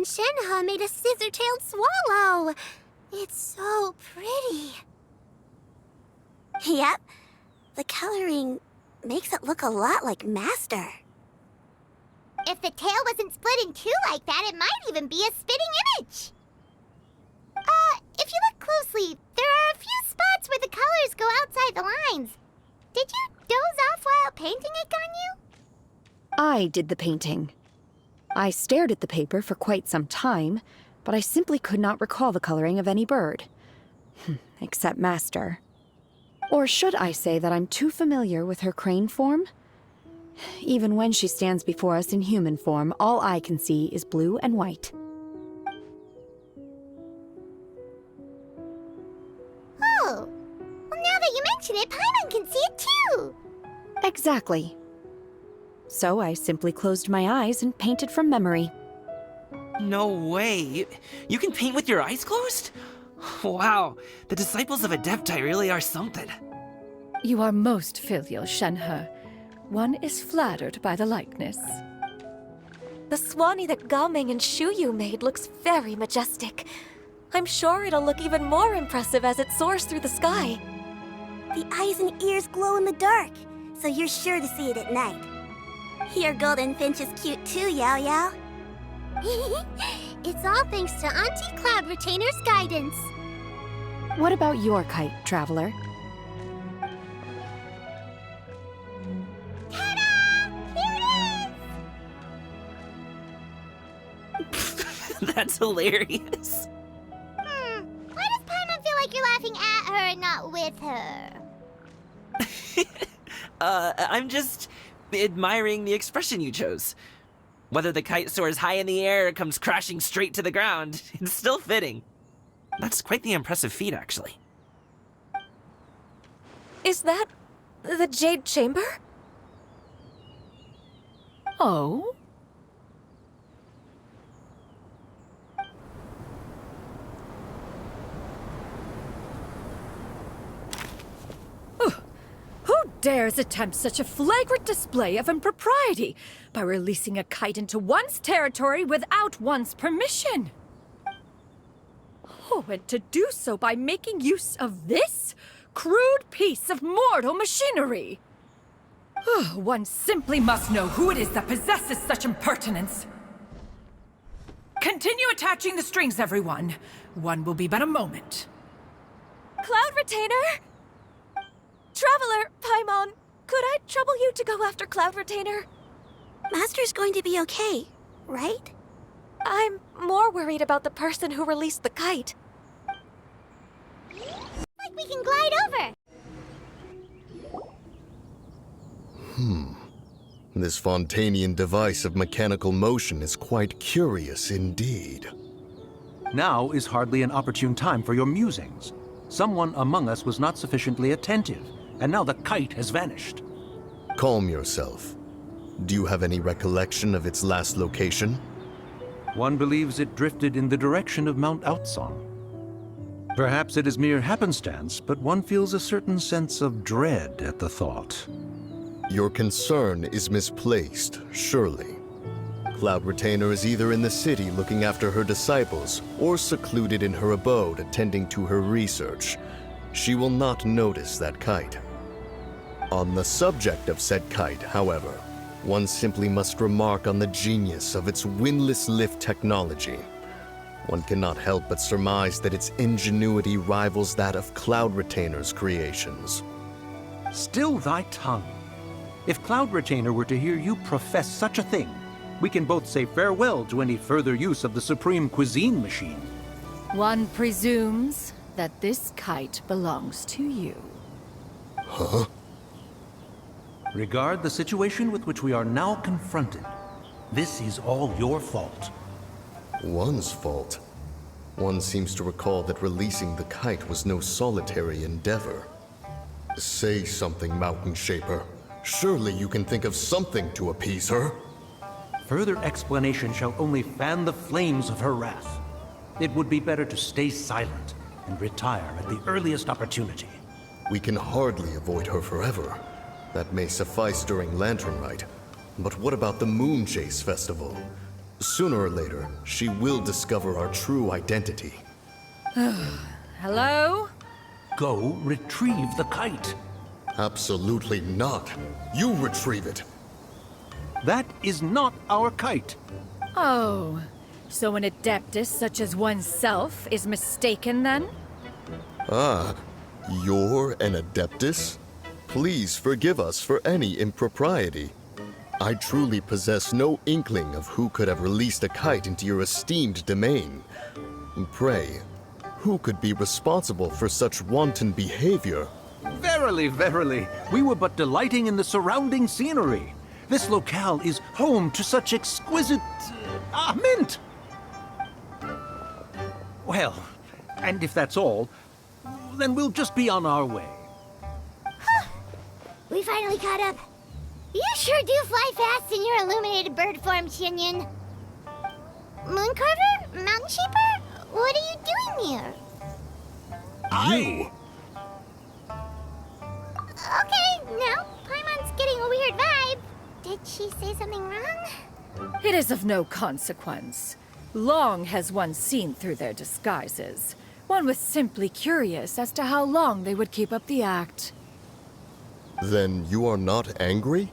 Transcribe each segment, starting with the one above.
and Shenhe made a scissor-tailed swallow. It's so pretty. Yep. The coloring makes it look a lot like Master. If the tail wasn't split in two like that, it might even be a spitting image. If you look closely, there are a few spots where the colors go outside the lines. Did you doze off while painting it, Ganyu? I did the painting. I stared at the paper for quite some time, but I simply could not recall the coloring of any bird. Except Master. Or should I say that I'm too familiar with her crane form? Even when she stands before us in human form, all I can see is blue and white. Oh, well now that you mention it, Paimon can see it too! Exactly. So I simply closed my eyes and painted from memory. No way! You can paint with your eyes closed? Wow, the disciples of Adepti really are something. You are most filial, Shenhe. One is flattered by the likeness. The Swanee that Gaming and Shuyu made looks very majestic. I'm sure it'll look even more impressive as it soars through the sky. The eyes and ears glow in the dark, so you're sure to see it at night. Your golden finch is cute too, Yao Yao. It's all thanks to Auntie Cloud Retainer's guidance. What about your kite, Traveler? Ta-da! Here it is! That's hilarious. Why does Paimon feel like you're laughing at her and not with her? I'm just admiring the expression you chose. Whether the kite soars high in the air or comes crashing straight to the ground, it's still fitting. That's quite the impressive feat, actually. Is that the Jade Chamber? Oh? Who dares attempt such a flagrant display of impropriety by releasing a kite into one's territory without one's permission? Oh, and to do so by making use of this crude piece of mortal machinery. One simply must know who it is that possesses such impertinence. Continue attaching the strings, everyone. One will be but a moment. Cloud Retainer? Traveler, Paimon, could I trouble you to go after Cloud Retainer? Master's going to be okay, right? I'm more worried about the person who released the kite. Like we can glide over! This Fontanian device of mechanical motion is quite curious indeed. Now is hardly an opportune time for your musings. Someone among us was not sufficiently attentive, and now the kite has vanished. Calm yourself. Do you have any recollection of its last location? One believes it drifted in the direction of Mount Outsong. Perhaps it is mere happenstance, but one feels a certain sense of dread at the thought. Your concern is misplaced, surely. Cloud Retainer is either in the city looking after her disciples, or secluded in her abode attending to her research. She will not notice that kite. On the subject of said kite, however, one simply must remark on the genius of its windless lift technology. One cannot help but surmise that its ingenuity rivals that of Cloud Retainer's creations. Still thy tongue. If Cloud Retainer were to hear you profess such a thing, we can both say farewell to any further use of the Supreme Cuisine Machine. One presumes that this kite belongs to you. Huh? Regard the situation with which we are now confronted. This is all your fault. One's fault? One seems to recall that releasing the kite was no solitary endeavor. Say something, Mountain Shaper. Surely you can think of something to appease her. Further explanation shall only fan the flames of her wrath. It would be better to stay silent and retire at the earliest opportunity. We can hardly avoid her forever. That may suffice during Lantern Rite. But what about the Moon Chase Festival? Sooner or later, she will discover our true identity. Hello? Go retrieve the kite. Absolutely not. You retrieve it. That is not our kite. Oh, so an adeptus such as oneself is mistaken then? Ah, you're an adeptus? Please forgive us for any impropriety. I truly possess no inkling of who could have released a kite into your esteemed domain. Pray, who could be responsible for such wanton behavior? Verily, verily, we were but delighting in the surrounding scenery. This locale is home to such exquisite... mint! Well, and if that's all, then we'll just be on our way. We finally caught up. You sure do fly fast in your illuminated bird form, Xinyin. Mooncarver? Mountain Shaper? What are you doing here? You! Okay, now Paimon's getting a weird vibe. Did she say something wrong? It is of no consequence. Long has one seen through their disguises. One was simply curious as to how long they would keep up the act. Then you are not angry?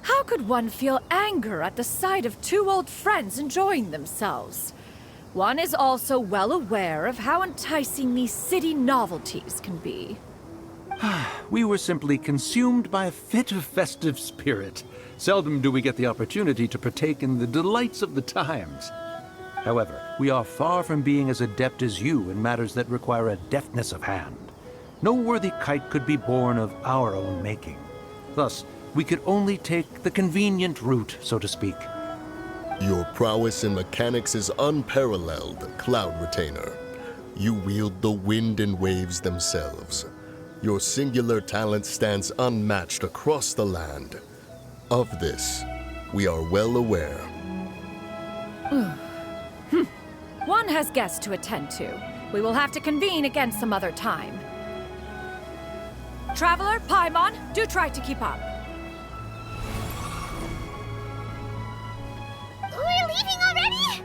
How could one feel anger at the sight of two old friends enjoying themselves? One is also well aware of how enticing these city novelties can be. We were simply consumed by a fit of festive spirit. Seldom do we get the opportunity to partake in the delights of the times. However, we are far from being as adept as you in matters that require a deftness of hand. No worthy kite could be born of our own making. Thus, we could only take the convenient route, so to speak. Your prowess in mechanics is unparalleled, Cloud Retainer. You wield the wind and waves themselves. Your singular talent stands unmatched across the land. Of this, we are well aware. One has guests to attend to. We will have to convene again some other time. Traveler, Paimon, do try to keep up. We're leaving already?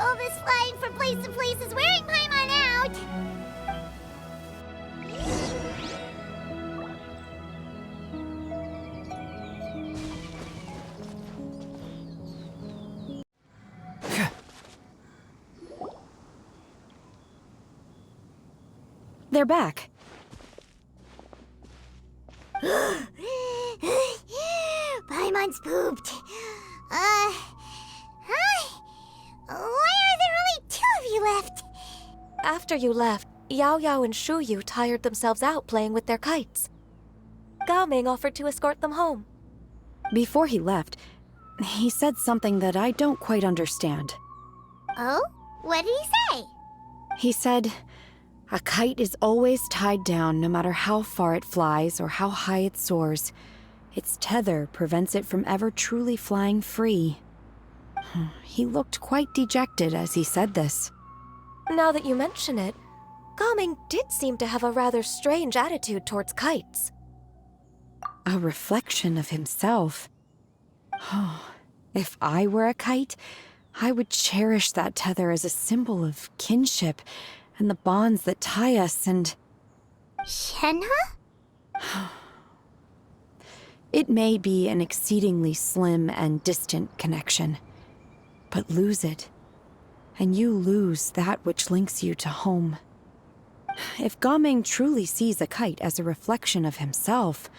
All this flying from place to place is wearing Paimon out. They're back. Paimon's pooped. Hi. Why are there only two of you left? After you left, Yao Yao and Shu Yu tired themselves out playing with their kites. Gao Ming offered to escort them home. Before he left, he said something that I don't quite understand. Oh? What did he say? He said, a kite is always tied down no matter how far it flies or how high it soars. Its tether prevents it from ever truly flying free. He looked quite dejected as he said this. Now that you mention it, Gao Ming did seem to have a rather strange attitude towards kites. A reflection of himself. If I were a kite, I would cherish that tether as a symbol of kinship and the bonds that tie us and... Shenhe? It may be an exceedingly slim and distant connection, but lose it, and you lose that which links you to home. If Gao Ming truly sees a kite as a reflection of himself,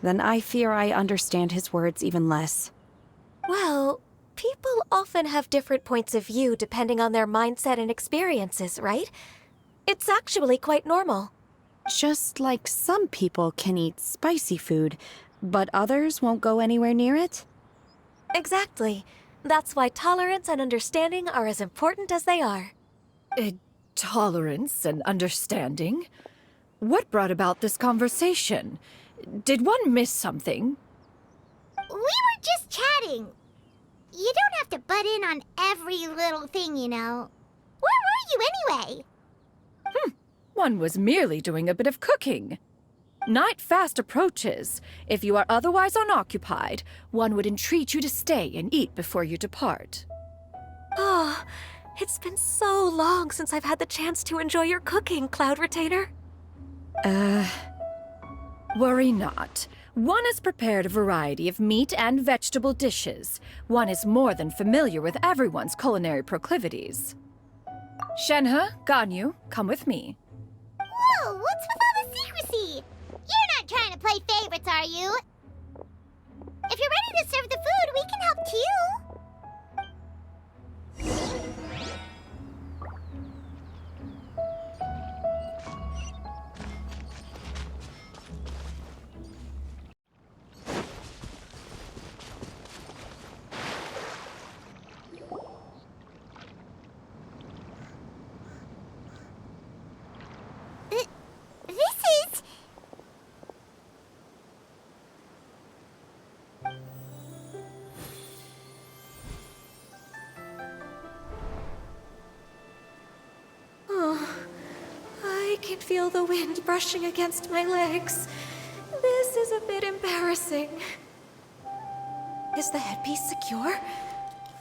then I fear I understand his words even less. Well, people often have different points of view depending on their mindset and experiences, right? It's actually quite normal. Just like some people can eat spicy food, but others won't go anywhere near it? Exactly. That's why tolerance and understanding are as important as they are. Tolerance and understanding? What brought about this conversation? Did one miss something? We were just chatting. You don't have to butt in on every little thing, you know. Where were you anyway? One was merely doing a bit of cooking. Night fast approaches. If you are otherwise unoccupied, one would entreat you to stay and eat before you depart. Oh, it's been so long since I've had the chance to enjoy your cooking, Cloud Retainer. Worry not. One has prepared a variety of meat and vegetable dishes. One is more than familiar with everyone's culinary proclivities. Shenhe, Ganyu, come with me. Whoa, what's with all the secrecy? You're not trying to play favorites, are you? If you're ready to serve the food, we can help too. This is... Oh, I can feel the wind brushing against my legs. This is a bit embarrassing. Is the headpiece secure?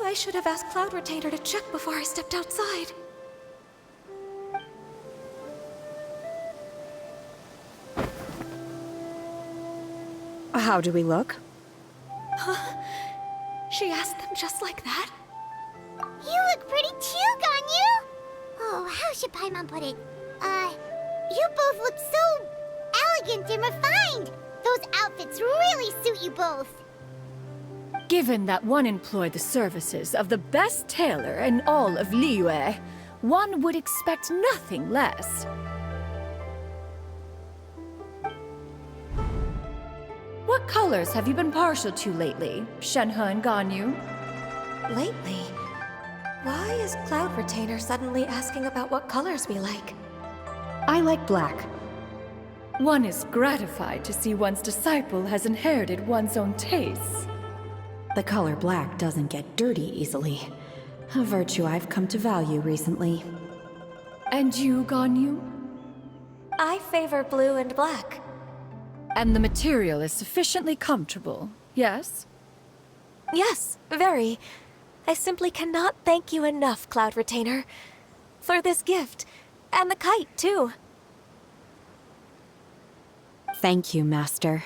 I should have asked Cloud Retainer to check before I stepped outside. How do we look? She asked them just like that? You look pretty too, Ganyu! Oh, how should Paimon put it? You both look so elegant and refined! Those outfits really suit you both! Given that one employed the services of the best tailor in all of Liyue, one would expect nothing less. What colors have you been partial to lately, Shenhe and Ganyu? Lately? Why is Cloud Retainer suddenly asking about what colors we like? I like black. One is gratified to see one's disciple has inherited one's own tastes. The color black doesn't get dirty easily. A virtue I've come to value recently. And you, Ganyu? I favor blue and black. And the material is sufficiently comfortable, yes? Yes, very. I simply cannot thank you enough, Cloud Retainer. For this gift. And the kite, too. Thank you, Master.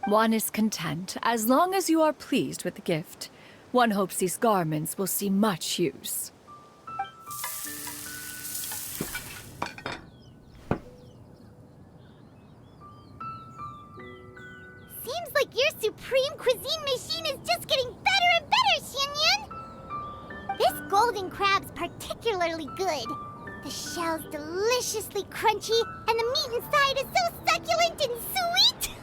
One is content as long as you are pleased with the gift. One hopes these garments will see much use. Seems like your supreme cuisine machine is just getting better and better, Xinyan! This golden crab's particularly good. The shell's deliciously crunchy, and the meat inside is so succulent and sweet!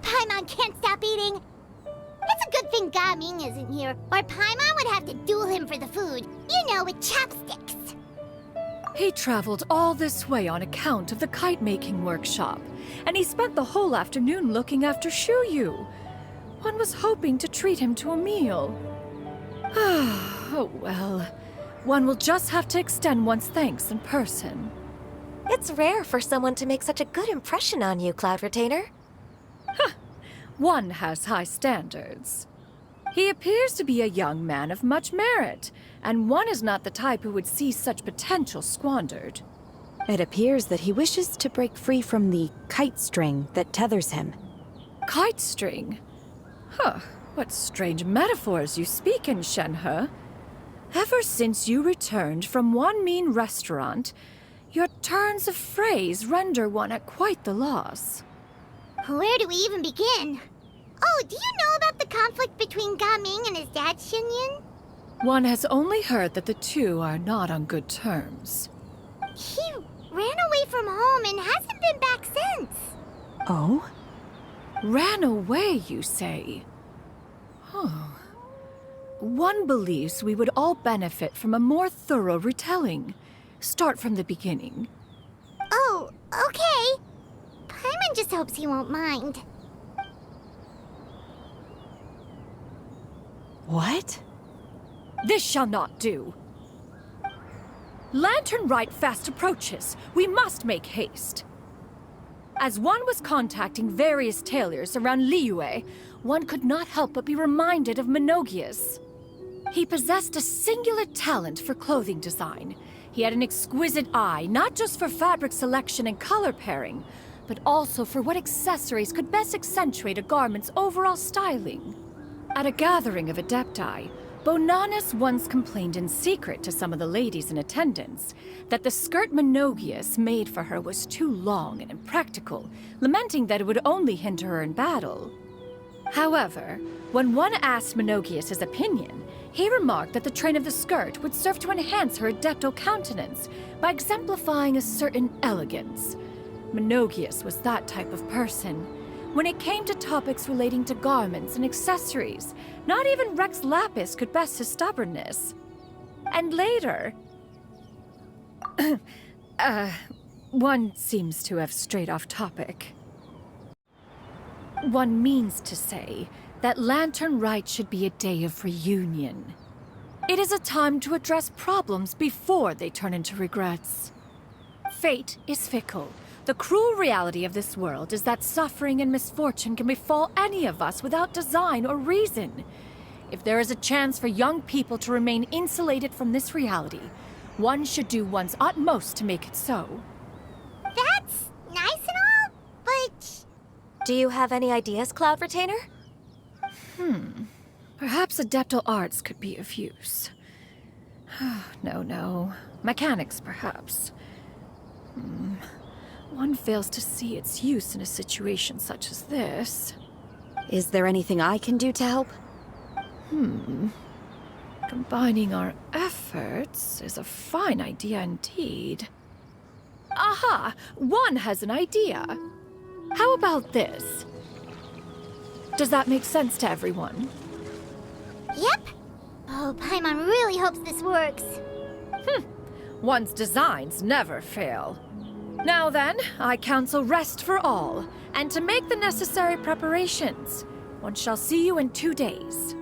Paimon can't stop eating. It's a good thing Gaming isn't here, or Paimon would have to duel him for the food. You know, with chopsticks. He traveled all this way on account of the kite-making workshop, and he spent the whole afternoon looking after Shuyu. One was hoping to treat him to a meal. Oh well. One will just have to extend one's thanks in person. It's rare for someone to make such a good impression on you, Cloud Retainer. One has high standards. He appears to be a young man of much merit, and one is not the type who would see such potential squandered. It appears that he wishes to break free from the kite string that tethers him. Kite string? Huh, what strange metaphors you speak in, Shenhe. Ever since you returned from one mean restaurant, your turns of phrase render one at quite the loss. Where do we even begin? Oh, do you know about the conflict between Gaming and his dad, Xinyan? One has only heard that the two are not on good terms. He ran away from home and hasn't been back since. Oh? Ran away, you say? One believes we would all benefit from a more thorough retelling. Start from the beginning. Oh, okay. Paimon just hopes he won't mind. What? This shall not do. Lantern Rite fast approaches. We must make haste. As one was contacting various tailors around Liyue, one could not help but be reminded of Menogius. He possessed a singular talent for clothing design. He had an exquisite eye, not just for fabric selection and color pairing, but also for what accessories could best accentuate a garment's overall styling. At a gathering of Adepti, Bonanis once complained in secret to some of the ladies in attendance that the skirt Menogius made for her was too long and impractical, lamenting that it would only hinder her in battle. However, when one asked Menogius his opinion, he remarked that the train of the skirt would serve to enhance her adeptal countenance by exemplifying a certain elegance. Menogius was that type of person. When it came to topics relating to garments and accessories, not even Rex Lapis could best his stubbornness. And later... one seems to have strayed off topic. One means to say that Lantern Rite should be a day of reunion. It is a time to address problems before they turn into regrets. Fate is fickle. The cruel reality of this world is that suffering and misfortune can befall any of us without design or reason. If there is a chance for young people to remain insulated from this reality, one should do one's utmost to make it so. That's nice and all, but... Do you have any ideas, Cloud Retainer? Perhaps adeptal arts could be of use. No. Mechanics, perhaps. One fails to see its use in a situation such as this. Is there anything I can do to help? Combining our efforts is a fine idea indeed. Aha! One has an idea. How about this? Does that make sense to everyone? Yep. Oh, Paimon really hopes this works. One's designs never fail. Now then, I counsel rest for all, and to make the necessary preparations. One shall see you in 2 days.